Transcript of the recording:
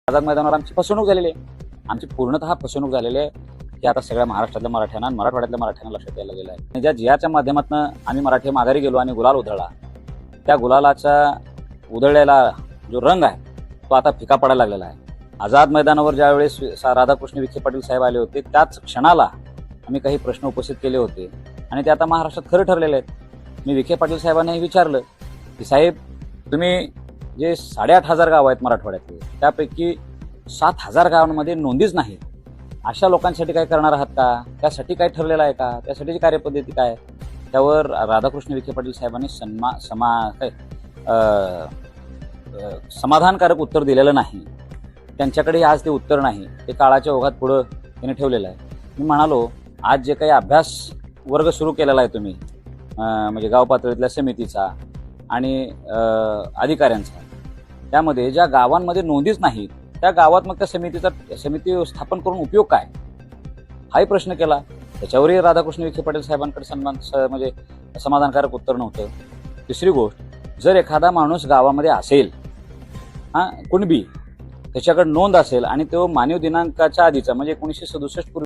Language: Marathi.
आझाद मैदानावर आमची फसवणूक झालेली आहे. आमची पूर्णतः फसवणूक झालेली आहे की आता सगळ्या महाराष्ट्रातल्या मराठ्यांना आणि मराठवाड्यातल्या मराठ्यांना लक्षात यायला गेलं आहे. ज्या जियाच्या माध्यमातून आम्ही मराठी माघारी गेलो आणि गुलाल उधळला, त्या गुलालाचा उधळलेला जो रंग आहे तो आता फिका पडायला लागलेला आहे. आझाद मैदानावर ज्यावेळेस राधाकृष्ण विखे पाटील साहेब आले होते त्याच क्षणाला आम्ही काही प्रश्न उपस्थित केले होते आणि ते आता महाराष्ट्रात खरं ठरलेले आहेत. मी विखे पाटील साहेबांना हे विचारलं की साहेब, तुम्ही जे 8,500 गाव आहेत मराठवाड्यातले, त्यापैकी 7,000 गावांमध्ये नोंदीच नाही, अशा लोकांसाठी काय करणार आहात का? त्यासाठी काय ठरलेलं आहे का? त्यासाठीची कार्यपद्धती काय? त्यावर राधाकृष्ण विखे पाटील साहेबांनी समाधानकारक उत्तर दिलेलं नाही. त्यांच्याकडे आज ते उत्तर नाही, ते काळाच्या ओघात पुढं त्यांनी ठेवलेलं आहे. मी म्हणालो, आज जे काही अभ्यास वर्ग सुरू केलेला आहे तुम्ही, म्हणजे गाव पातळीतल्या समितीचा आणि अधिकाऱ्यांचा, त्यामध्ये ज्या गावांमध्ये नोंदीच नाही त्या गावात मग त्या समिती स्थापन करून उपयोग काय, हाही प्रश्न केला. त्याच्यावरही राधाकृष्ण विखे पाटील साहेबांकडे म्हणजे समाधानकारक उत्तर नव्हतं. तिसरी गोष्ट, जर एखादा माणूस गावामध्ये असेल, कुणबी, त्याच्याकडे नोंद असेल आणि तो मानव दिनांकाच्या आधीचा म्हणजे 1967 पूर्वी